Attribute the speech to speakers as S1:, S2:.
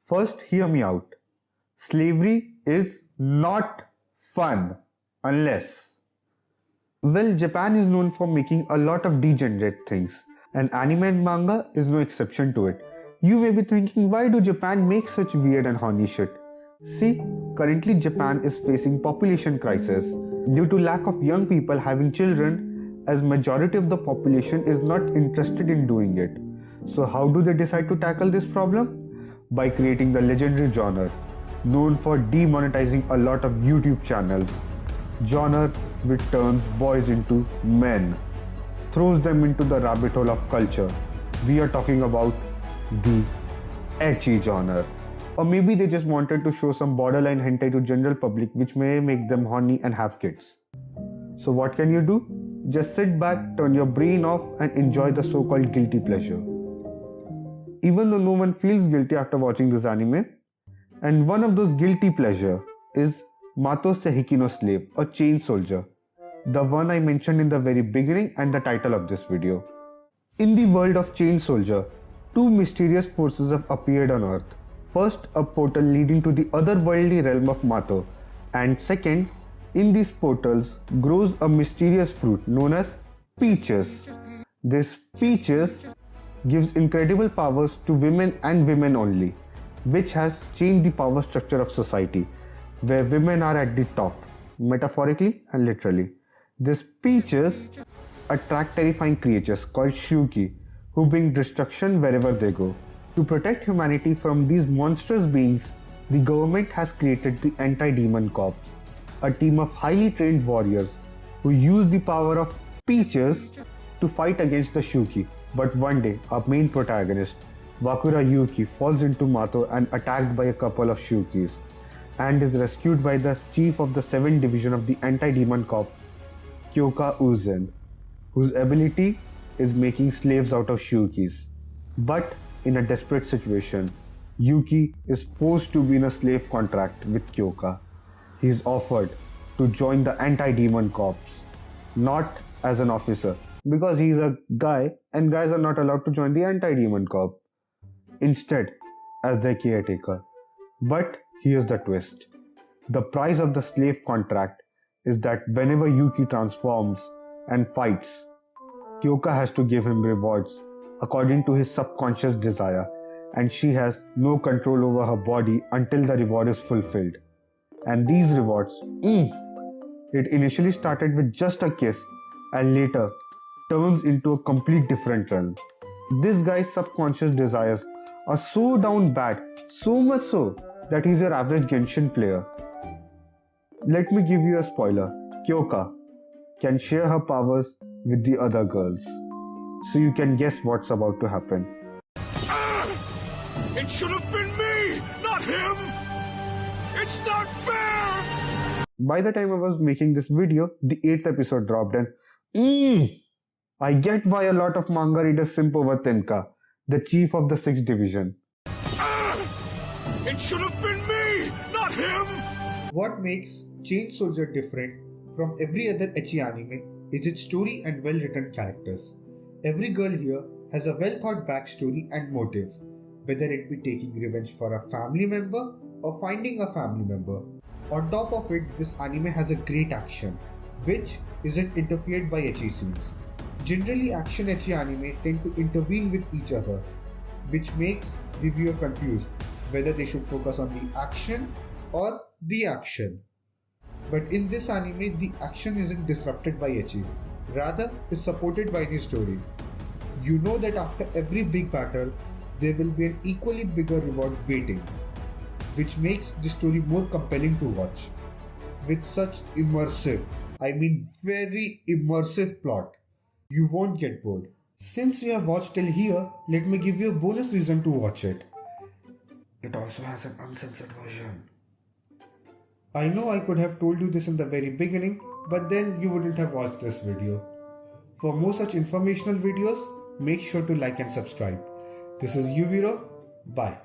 S1: First, hear me out. Slavery is not fun unless... Well, Japan is known for making a lot of degenerate things, and anime and manga is no exception to it. You may be thinking, why do Japan make such weird and horny shit? See, currently Japan is facing population crisis due to lack of young people having children, as majority of the population is not interested in doing it. So how do they decide to tackle this problem? By creating the legendary genre, known for demonetizing a lot of YouTube channels. Genre which turns boys into men, throws them into the rabbit hole of culture. We are talking about the ecchi genre. Or maybe they just wanted to show some borderline hentai to general public which may make them horny and have kids. So what can you do? Just sit back, turn your brain off and enjoy the so-called guilty pleasure. Even though no one feels guilty after watching this anime, and one of those guilty pleasure is Mato Seihiki no Slave, or Chain Soldier, the one I mentioned in the very beginning and the title of this video. In the world of Chain Soldier, two mysterious forces have appeared on Earth. First, a portal leading to the otherworldly realm of Mato, and second, in these portals grows a mysterious fruit known as peaches. This peaches gives incredible powers to women and women only, which has changed the power structure of society, where women are at the top, metaphorically and literally. These peaches attract terrifying creatures called Shuuki, who bring destruction wherever they go. To protect humanity from these monstrous beings, the government has created the Anti-Demon Corps, a team of highly trained warriors who use the power of peaches to fight against the Shuuki. But one day, our main protagonist, Wakura Yuuki, falls into Mato and attacked by a couple of Shuukis, and is rescued by the chief of the 7th division of the Anti-Demon Corps, Kyoka Uzen, whose ability is making slaves out of Shuukis. But in a desperate situation, Yuuki is forced to be in a slave contract with Kyoka. He is offered to join the Anti-Demon Corps, not as an officer, because he is a guy and guys are not allowed to join the Anti-Demon Corps. Instead, as their caretaker. But here's the twist. The price of the slave contract is that whenever Yuuki transforms and fights, Kyoka has to give him rewards according to his subconscious desire, and she has no control over her body until the reward is fulfilled. And these rewards, it initially started with just a kiss and later turns into a complete different realm. This guy's subconscious desires are so down bad, so much so that he's your average Genshin player. Let me give you a spoiler. Kyoka can share her powers with the other girls, so you can guess what's about to happen.
S2: It should have been me, not him! It's not fair!
S1: By the time I was making this video, the 8th episode dropped and I get why a lot of manga readers simp over Tenka, the chief of the 6th division.
S2: It should have been me, not him!
S1: What makes Chain Soldier different from every other ecchi anime is its story and well-written characters. Every girl here has a well-thought backstory and motive, whether it be taking revenge for a family member or finding a family member. On top of it, this anime has a great action, which isn't interfered by ecchi scenes. Generally, action ecchi anime tend to intervene with each other, which makes the viewer confused whether they should focus on the action or the action. But in this anime, the action isn't disrupted by ecchi, rather is supported by the story. You know that after every big battle, there will be an equally bigger reward waiting, which makes the story more compelling to watch. With such immersive, I mean very immersive plot, you won't get bored. Since you have watched till here, let me give you a bonus reason to watch it. It also has an uncensored version. I know I could have told you this in the very beginning, but then you wouldn't have watched this video. For more such informational videos, make sure to like and subscribe. This is Yuviro. Bye.